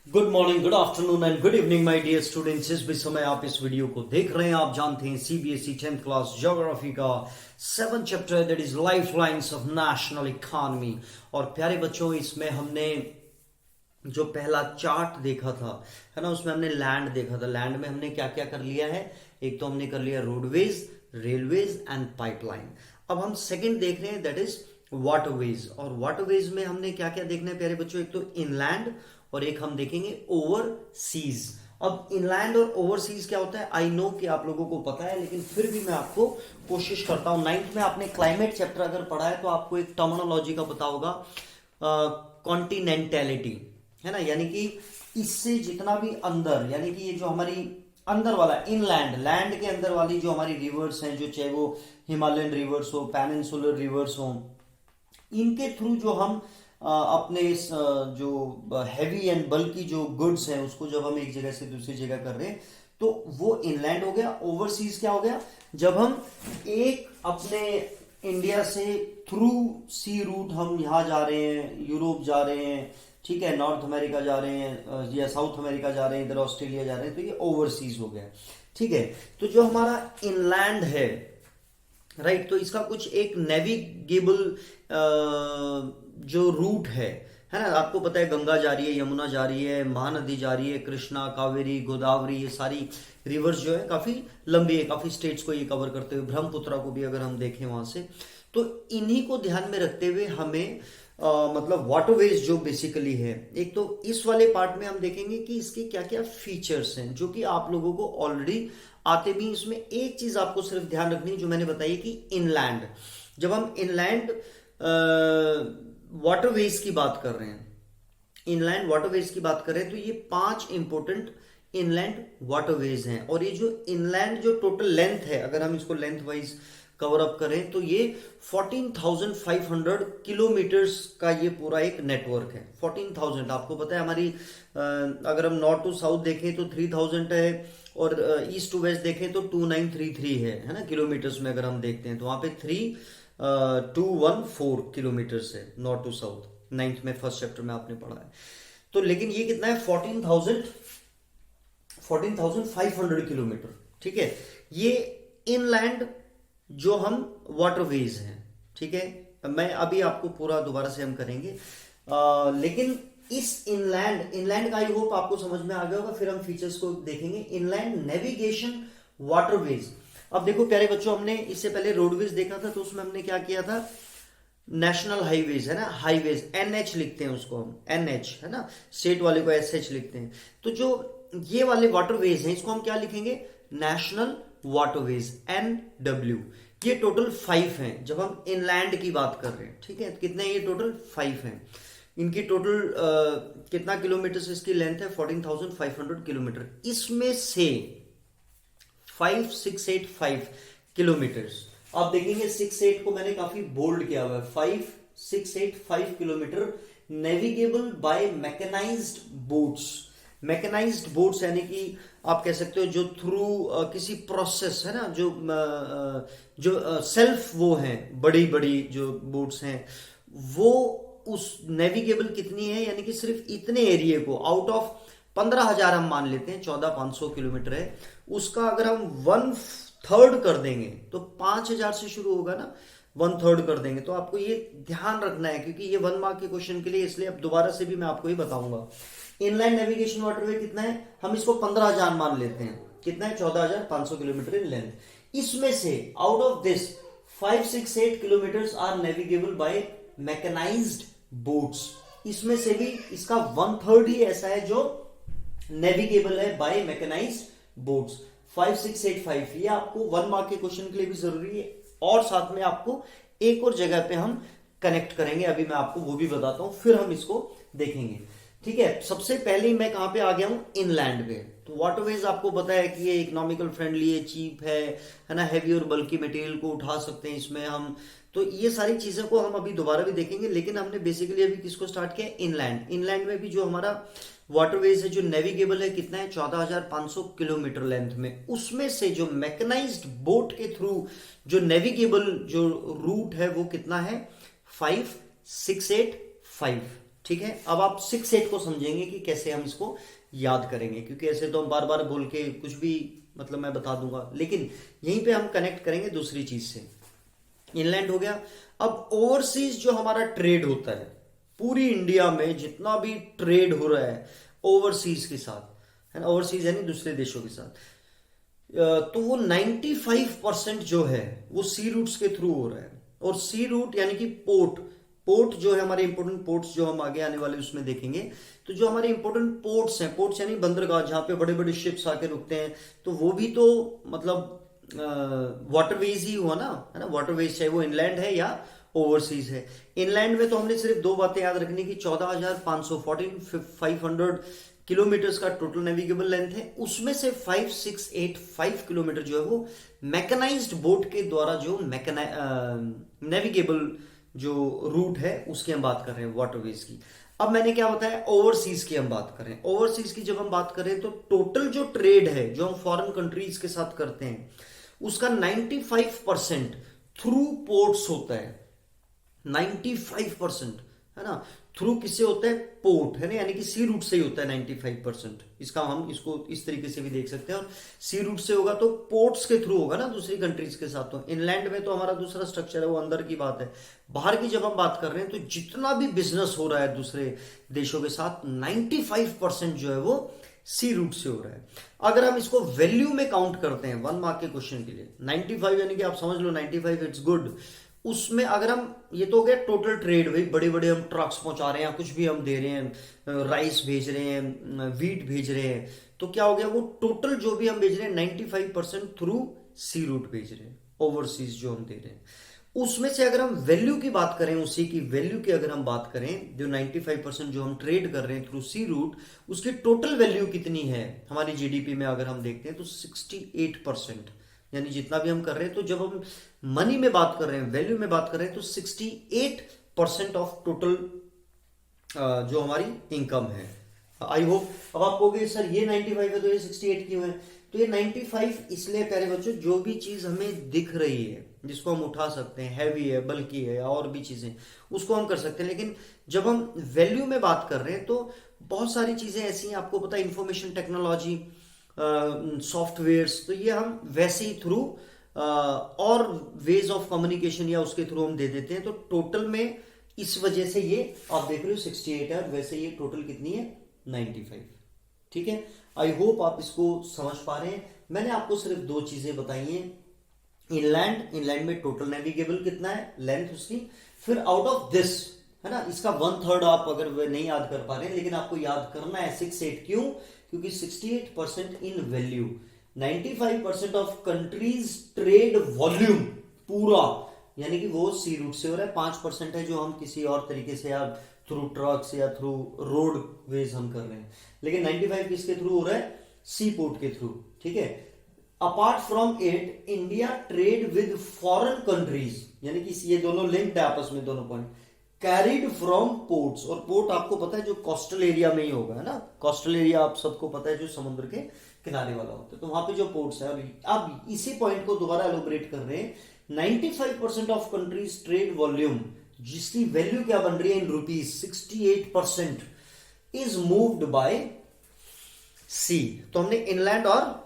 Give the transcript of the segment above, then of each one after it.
Good morning, good afternoon and good evening my dear students. जिस भी समय आप इस वीडियो को देख रहे हैं, आप जानते हैं सीबीएसई 10th क्लास ज्योग्राफी का 7th chapter that is life lines of national economy. और प्यारे बच्चों, इसमें हमने जो पहला चार्ट देखा था, है ना, उसमें हमने लैंड देखा था। लैंड में हमने क्या क्या कर लिया है? एक तो हमने कर लिया रोडवेज, रेलवेज एंड पाइपलाइन। अब हम सेकंड देख रहे हैं, दैट इज वाटरवेज। और वाटरवेज में हमने क्या क्या देखना है प्यारे बच्चों? एक तो इनलैंड और एक हम देखेंगे ओवरसीज। अब इनलैंड और ओवरसीज क्या होता है? आई नो कि आप लोगों को पता है, लेकिन फिर भी मैं आपको कोशिश करता हूं। 9th में आपने क्लाइमेट चैप्टर अगर पढ़ा है तो आपको एक टर्मिनोलॉजी का पता होगा, कॉन्टिनेंटैलिटी, है ना। यानी कि इससे जितना भी अंदर, यानी कि ये जो हमारी अंदर वाला इनलैंड, लैंड के अंदर वाली जो हमारी रिवर्स हैं, जो चाहे वो हिमालयन रिवर्स हो, पेनिनसुलर रिवर्स हो, इनके थ्रू जो हम अपने जो हैवी एंड बल्कि जो गुड्स हैं उसको जब हम एक जगह से दूसरी जगह कर रहे हैं तो वो इनलैंड हो गया। ओवरसीज क्या हो गया? जब हम एक अपने इंडिया से थ्रू सी रूट हम यहाँ जा रहे हैं, यूरोप जा रहे हैं, ठीक है, नॉर्थ अमेरिका जा रहे हैं या साउथ अमेरिका जा रहे हैं, इधर ऑस्ट्रेलिया जा रहे हैं, तो ये ओवरसीज हो गया। ठीक है, तो जो हमारा इनलैंड है, राइट, तो इसका कुछ एक नेविगेबल जो रूट है ना। आपको पता है गंगा जा रही है, यमुना जा रही है, महानदी जा रही है, कृष्णा, कावेरी, गोदावरी, ये सारी रिवर्स जो है काफी लंबी है, काफी स्टेट्स को ये कवर करते हुए, ब्रह्मपुत्रा को भी अगर हम देखें वहां से, तो इन्हीं को ध्यान में रखते हुए हमें मतलब वाटरवेज जो बेसिकली है, एक तो इस वाले पार्ट में हम देखेंगे कि इसके क्या क्या फीचर्स हैं, जो कि आप लोगों को ऑलरेडी आते भी। इसमें एक चीज आपको सिर्फ ध्यान रखनी है जो मैंने बताई कि इनलैंड, जब हम इनलैंड वाटरवेज की बात कर रहे हैं, इनलैंड वाटरवेज की बात कर रहे हैं, तो ये 5 इंपोर्टेंट इनलैंड वाटरवेज हैं। और ये जो इनलैंड जो टोटल लेंथ है, अगर हम इसको लेंथ वाइज कवर अप करें तो ये 14,500 किलोमीटर्स का ये पूरा एक नेटवर्क है। 14,000, आपको पता है हमारी अगर हम नॉर्थ टू साउथ देखें तो 3,000 है, और ईस्ट टू वेस्ट देखें तो 2,933 है ना, किलोमीटर्स में अगर हम देखते हैं तो वहां पे 3,214 किलोमीटर्स है नॉर्थ टू साउथ। 9th में फर्स्ट चैप्टर में आपने पढ़ा है। तो लेकिन ये कितना है? 14,500 किलोमीटर। ठीक है, ये इनलैंड जो हम वाटरवेज हैं। ठीक है, मैं अभी आपको पूरा दोबारा से हम करेंगे, लेकिन इस इनलैंड का आई होप आपको समझ में आ गया होगा। फिर हम फीचर्स को देखेंगे। Inland navigation waterways. अब देखो प्यारे बच्चों, हमने इससे पहले रोडवेज देखा था, तो उसमें हमने क्या किया था? नेशनल हाईवेज, है ना, हाईवेज एनएच लिखते हैं उसको हम, एनएच, है ना, स्टेट वाले को एसएच लिखते हैं। तो जो ये वाले वाटरवेज हैं इसको हम क्या लिखेंगे? National waterways, NW. ये टोटल 5 हैं जब हम इनलैंड की बात कर रहे हैं। ठीक है, कितने? ये टोटल 5 हैं। इनकी टोटल कितना किलोमीटर इसकी लेंथ है? 14,500 किलोमीटर। इसमें से 5685 किलोमीटर्स, आप देखेंगे 68 को मैंने काफी बोल्ड किया हुआ है, 5685 kilometre navigable by mechanised boats. Mechanised boats यानी कि आप कह सकते हो जो थ्रू किसी प्रोसेस, है ना, जो सेल्फ वो हैं, बड़ी बड़ी जो बोट्स हैं, वो उस नेविगेबल कितनी है, यानी कि सिर्फ इतने एरिया को, आउट ऑफ 15,000 हम मान लेते हैं, 14,500 किलोमीटर है, उसका अगर हम 1/3 कर देंगे तो 5,000 से शुरू होगा ना, 1/3 कर देंगे। तो आपको ये ध्यान रखना है, क्योंकि ये 1 मार्क के क्वेश्चन के लिए, इसलिए अब दोबारा से भी मैं आपको ये बताऊंगा। इनलैंड नेविगेशन वाटरवे कितना है? हम इसको 15,000 मान लेते हैं। कितना है? 14,500 किलोमीटर इन लेंथ। इसमें से out of this 568 kilometre are navigable by mechanised boats. इसमें से भी इसका 1/3 ही ऐसा है जो नेविगेबल है बाय मैकेनाइज्ड बोट्स। 5685, ये आपको 1 मार्क के क्वेश्चन के लिए भी जरूरी है, और साथ में आपको एक और जगह पे हम कनेक्ट करेंगे, अभी मैं आपको वो भी बताता हूं, फिर हम इसको देखेंगे। ठीक है, सबसे पहले मैं कहां पे आ गया हूं? इनलैंड पे। तो वाटरवेज आपको पता है कि ये इकोनॉमिकल फ्रेंडली है, चीप है ना, हैवी और बल्कि मटेरियल को उठा सकते हैं इसमें हम। तो ये सारी चीजों को हम अभी दोबारा भी देखेंगे, लेकिन हमने बेसिकली अभी किसको स्टार्ट किया? इनलैंड। इनलैंड में भी जो हमारा वाटरवेज है जो नेविगेबल है, कितना है? 14,500 किलोमीटर लेंथ में। उसमें से जो मैकेनाइज्ड बोट के थ्रू जो नेविगेबल जो रूट है वो कितना है? 5685। ठीक है, अब आप 6-8 को समझेंगे कि कैसे हम इसको याद करेंगे, क्योंकि ऐसे तो हम बार बार बोल के कुछ भी मतलब मैं बता दूंगा, लेकिन यहीं पे हम कनेक्ट करेंगे दूसरी चीज से। इनलैंड हो गया। अब ओवरसीज जो हमारा ट्रेड होता है, पूरी इंडिया में जितना भी ट्रेड हो रहा है ओवरसीज के साथ, है ना, ओवरसीज यानी दूसरे देशों के साथ, तो वो 95% जो है वो सी रूट्स के थ्रू हो रहा है। और सी रूट यानी कि पोर्ट, पोर्ट जो है हमारे इंपोर्टेंट पोर्ट्स जो हम आगे आने वाले उसमें देखेंगे, तो जो हमारे इंपोर्टेंट पोर्ट्स हैं, पोर्ट्स यानी बंदरगाह जहां पे बड़े बड़े शिप्स आके रुकते हैं, तो वो भी तो मतलब वाटरवेज ही हुआ ना, है ना, वाटरवेज, चाहे वो इनलैंड है या ओवरसीज है। इनलैंड में तो हमने सिर्फ दो बातें याद रखनी की, 14,500 किलोमीटर्स का टोटल नेविगेबल लेंथ है, उसमें से 5685 किलोमीटर जो है वो मैकेनाइज्ड बोट के द्वारा जो नेविगेबल जो रूट है उसकी हम बात कर रहे हैं, वाटरवेज की। अब मैंने क्या बताया, ओवरसीज की हम बात करें। ओवरसीज की जब हम बात करें तो टोटल जो ट्रेड है जो हम फॉरेन कंट्रीज के साथ करते हैं उसका 95% थ्रू पोर्ट्स होता है। 95%, है ना, थ्रू किससे होता है, पोर्ट, है ना, यानी कि सी रूट से ही होता है 95%। इसका हम इसको इस तरीके से भी देख सकते हैं, और सी रूट से होगा तो पोर्ट्स के थ्रू होगा ना दूसरी कंट्रीज के साथ। तो इनलैंड में तो हमारा दूसरा स्ट्रक्चर है, वो अंदर की बात है। बाहर की जब हम बात कर रहे हैं तो जितना भी बिजनेस हो रहा है दूसरे देशों के साथ 95% जो है वो सी रूट से हो रहा है। अगर हम इसको वैल्यू में काउंट करते हैं 1 मार्क के क्वेश्चन के लिए, 95 यानी कि आप समझ लो 95 इट्स गुड। उसमें अगर हम, ये तो हो गया टोटल ट्रेड, भाई बड़े बड़े हम ट्रक्स पहुंचा रहे हैं या कुछ भी हम दे रहे हैं, राइस भेज रहे हैं, वीट भेज रहे हैं, तो क्या हो गया, वो टोटल जो भी हम भेज रहे हैं 95% थ्रू सी रूट भेज रहे हैं, ओवरसीज जो हम दे रहे हैं। उसमें से अगर हम वैल्यू की बात करें, उसी की वैल्यू की अगर हम बात करें, जो 95% जो हम ट्रेड कर रहे हैं थ्रू सी रूट, उसकी टोटल वैल्यू कितनी है हमारी जीडीपी में अगर हम देखते हैं तो 68%, यानी जितना भी हम कर रहे हैं। तो जब हम मनी में बात कर रहे हैं, वैल्यू में बात कर रहे हैं, तो 68% ऑफ टोटल जो हमारी इनकम है। आई होप अब आप कहोगे सर ये 95 है तो ये 68 क्यों है, तो ये 95 इसलिए प्यारे बच्चों, जो भी चीज हमें दिख रही है जिसको हम उठा सकते हैं, हैवी है, बल्कि है, या और भी चीजें, उसको हम कर सकते हैं। लेकिन जब हम वैल्यू में बात कर रहे हैं तो बहुत सारी चीजें ऐसी हैं, आपको पता है, इंफॉर्मेशन टेक्नोलॉजी, सॉफ्टवेयर्स, तो ये हम वैसे ही थ्रू और वेज ऑफ कम्युनिकेशन या उसके थ्रू हम दे देते हैं। तो टोटल में इस वजह से ये आप देख रहे हो 68 है, और वैसे ये टोटल कितनी है 95। ठीक है, आई होप आप इसको समझ पा रहे हैं। मैंने आपको सिर्फ दो चीजें बताई हैं, इनलैंड में टोटल नेविगेबल कितना है, लेंथ उसकी, फिर आउट ऑफ दिस, है ना, इसका 1/3 आप अगर नहीं याद कर पा रहे हैं, लेकिन आपको याद करना है 6-8, क्यों, क्योंकि 68% in value, 95% of countries trade volume पूरा, यानी कि वो सी रूट से हो रहा है। 5% है जो हम किसी और तरीके से या थ्रू ट्रक्स या थ्रू रोड वेज हम कर रहे हैं, लेकिन 95 किसके थ्रू हो रहा है, सी पोर्ट के थ्रू। ठीक है, apart from it India trade with foreign countries, यानी कि ये दोनों लिंक्ड है आपस में, दोनों पॉइंट, कैरिड फ्रॉम पोर्ट्स, और पोर्ट आपको पता है जो कोस्टल एरिया में ही होगा, है ना, कोस्टल एरिया आप सबको पता है जो समुद्र के किनारे वाला होता है, तो वहां पे जो पोर्ट्स है। अब इसी पॉइंट को दोबारा एलोबरेट कर रहे हैं, 95% ऑफ कंट्रीज ट्रेड वॉल्यूम, जिसकी वैल्यू क्या बन रही है in rupees, 68% is moved by sea. तो हमने इनलैंड और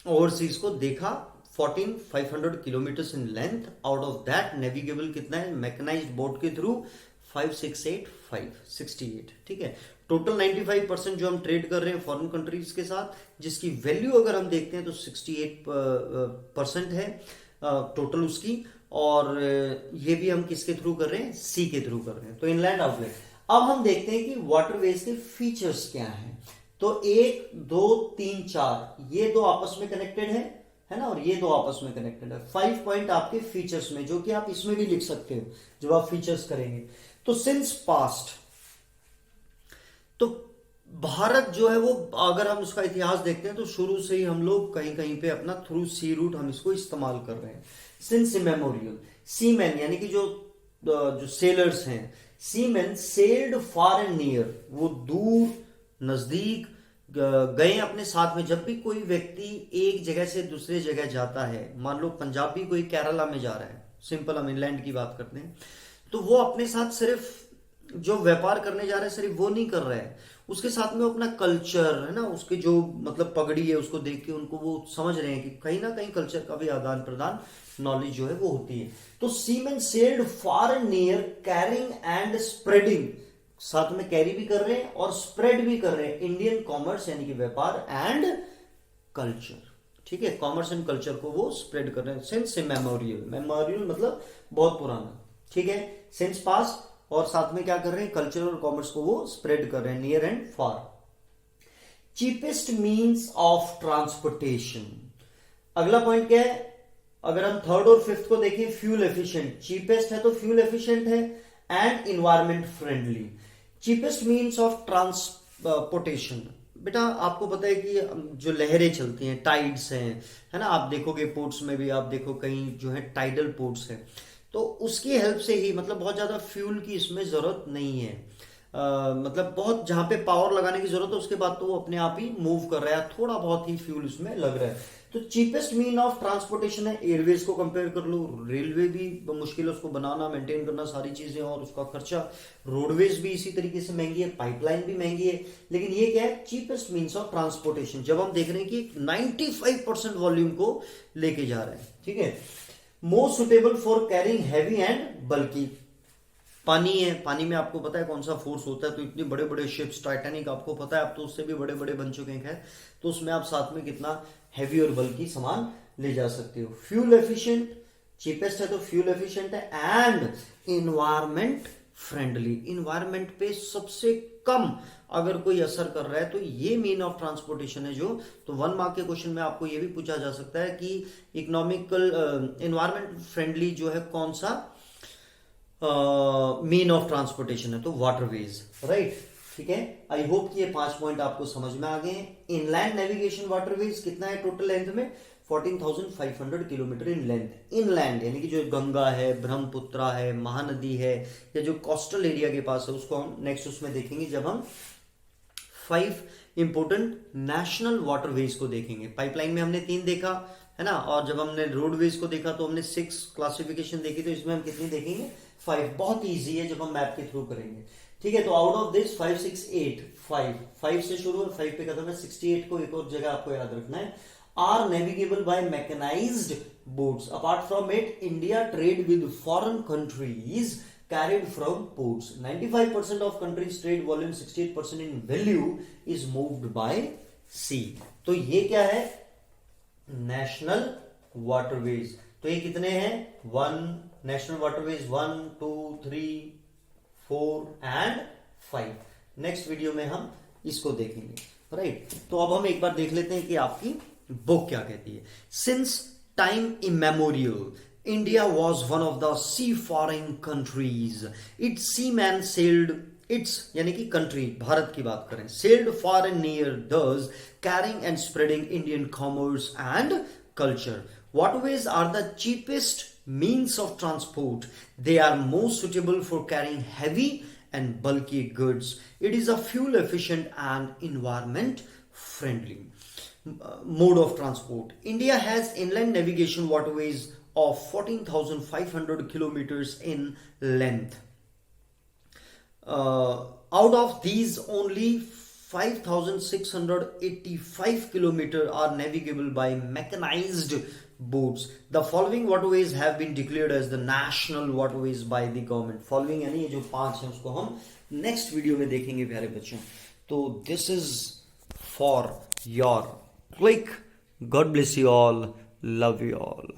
ओवरसीज को देखा, 14,500 kilometre in length, out of that navigable कितना है मैकेनाइज्ड बोट के थ्रू 5,685, 68। ठीक है, टोटल 95% जो हम ट्रेड कर रहे हैं फॉरेन कंट्रीज के साथ, जिसकी वैल्यू अगर हम देखते हैं तो 68% है टोटल उसकी, और ये भी हम किसके थ्रू कर रहे हैं, सी के थ्रू कर रहे हैं। तो इनलैंड आउटलेट। अब हम देखते हैं कि वाटरवेज के फीचर्स क्या हैं। तो 1 2 3 4 ये दो आपस में कनेक्टेड है ना, और ये दो आपस में कनेक्टेड है। 5 पॉइंट आपके फीचर्स में, जो कि आप इसमें भी लिख सकते हो जब आप फीचर्स करेंगे। तो सिंस पास्ट, तो भारत जो है वो, अगर हम उसका इतिहास देखते हैं तो शुरू से ही हम लोग कहीं कहीं पे अपना थ्रू सी रूट हम इसको इस्तेमाल कर रहे हैं। सिंस मेमोरियल, सीमैन यानी कि जो सेलर्स हैं, seaman sailed far and near, वो दूर नजदीक गए अपने साथ में। जब भी कोई व्यक्ति एक जगह से दूसरे जगह जाता है, मान लो पंजाबी कोई केरला में जा रहा है, सिंपल हम इनलैंड की बात करते हैं, तो वो अपने साथ सिर्फ जो व्यापार करने जा रहे हैं सिर्फ वो नहीं कर रहे हैं, उसके साथ में वो अपना कल्चर है ना, उसके जो मतलब पगड़ी है उसको देख के उनको वो समझ रहे हैं कि कहीं ना कहीं कल्चर का भी आदान प्रदान, नॉलेज जो है वो होती है। तो seamen sailed far and near carrying and spreading, साथ में कैरी भी कर रहे हैं और स्प्रेड भी कर रहे हैं इंडियन कॉमर्स यानी कि व्यापार एंड कल्चर। ठीक है, कॉमर्स एंड कल्चर को वो स्प्रेड कर रहे हैं सिंस मेमोरियल, मेमोरियल मतलब बहुत पुराना। ठीक है, सिंस पास्ट, और साथ में क्या कर रहे हैं, कल्चर और कॉमर्स को वो स्प्रेड कर रहे हैं near and far. Cheapest means of transportation, अगला पॉइंट क्या है, अगर हम थर्ड और फिफ्थ को देखें, फ्यूल एफिशिएंट, चीपेस्ट है तो फ्यूल एफिशिएंट है and environment friendly. Cheapest means of transportation, बेटा आपको पता है कि जो लहरें चलती हैं, टाइड्स हैं, है ना, आप देखोगे पोर्ट्स में भी, आप देखो कहीं जो है टाइडल पोर्ट्स है, तो उसकी हेल्प से ही, मतलब बहुत ज्यादा फ्यूल की इसमें जरूरत नहीं है, मतलब बहुत जहां पे पावर लगाने की जरूरत है उसके बाद तो वो अपने आप ही मूव कर रहा है, थोड़ा बहुत ही फ्यूल इसमें लग रहा है। तो चीपेस्ट मीन ऑफ ट्रांसपोर्टेशन है, एयरवेज को कंपेयर कर लो, रेलवे भी मुश्किल है उसको बनाना, मेंटेन करना सारी चीजें और उसका खर्चा, रोडवेज भी इसी तरीके से महंगी है, पाइपलाइन भी महंगी है, लेकिन ये क्या है, चीपेस्ट मीन्स ऑफ ट्रांसपोर्टेशन, जब हम देख रहे हैं कि 95% वॉल्यूम को लेके जा रहे हैं। ठीक है, most suitable for carrying heavy and bulky, पानी है, पानी में आपको पता है कौन सा फोर्स होता है, तो इतने बड़े बड़े शिप्स, टाइटैनिक आपको पता है, आप तो उससे भी बड़े बड़े बन चुके हैं, तो उसमें आप साथ में कितना हैवी और बल्कि सामान ले जा सकते हो। फ्यूल एफिशिएंट, चीपेस्ट है तो फ्यूल एफिशिएंट है एंड इन्वायरमेंट फ्रेंडली, इन्वायरमेंट पे सबसे कम अगर कोई असर कर रहा है तो ये मीन ऑफ ट्रांसपोर्टेशन है जो, तो 1 मार्क के क्वेश्चन में आपको ये भी पूछा जा सकता है कि इकोनॉमिकल इन्वायरमेंट फ्रेंडली जो है कौन सा मीन ऑफ ट्रांसपोर्टेशन है, तो वाटरवेज, राइट। ठीक है, आई होप कि ये 5 पॉइंट आपको समझ में आ गए हैं। इनलैंड नेविगेशन वाटरवेज कितना है टोटल लेंथ में, 14,500 किलोमीटर इन लेंथ, इनलैंड यानी कि जो गंगा है, ब्रह्मपुत्रा है, महानदी है, या जो कोस्टल एरिया के पास है, उसको हम नेक्स्ट उसमें देखेंगे जब हम 5 इंपोर्टेंट नेशनल वाटरवेज को देखेंगे। पाइपलाइन में हमने 3 देखा है ना, और जब हमने रोडवेज को देखा तो हमने 6 क्लासिफिकेशन देखी, तो इसमें हम कितनी देखेंगे, 5। बहुत इजी है जब हम मैप के थ्रू करेंगे। ठीक है, तो आउट ऑफ दिस 5 6 8 5 से शुरू है, 5 पे खत्म है, 68 को एक और जगह आपको याद रखना है, are navigable by mechanised boats. Apart from it India trade with foreign countries carried from ports. 95% of country's trade volume, 68% in value is moved by sea. तो ये क्या है, नेशनल वाटरवेज। तो ये कितने हैं, 1 national waterways, 1 2 3 4 and 5। Next video में हम इसको देखेंगे, राइट। तो अब हम एक बार देख लेते हैं कि आपकी बुक क्या कहती है। Since time immemorial India was one of the seafaring countries. Its seamen sailed, its यानी कि country भारत की बात करें, sailed far and near, thus carrying and spreading Indian commerce and culture. Waterways are the cheapest means of transport. They are most suitable for carrying heavy and bulky goods. It is a fuel efficient and environment friendly mode of transport. India has inland navigation waterways of 14,500 kilometers in length. Out of these, only 5,685 kilometers are navigable by mechanized boats. The following waterways have been declared as the national waterways by the government. Following यानी ये जो 5 हैं उसको हम next video में देखेंगे प्यारे बच्चों। तो this is for your click. God bless you all. Love you all.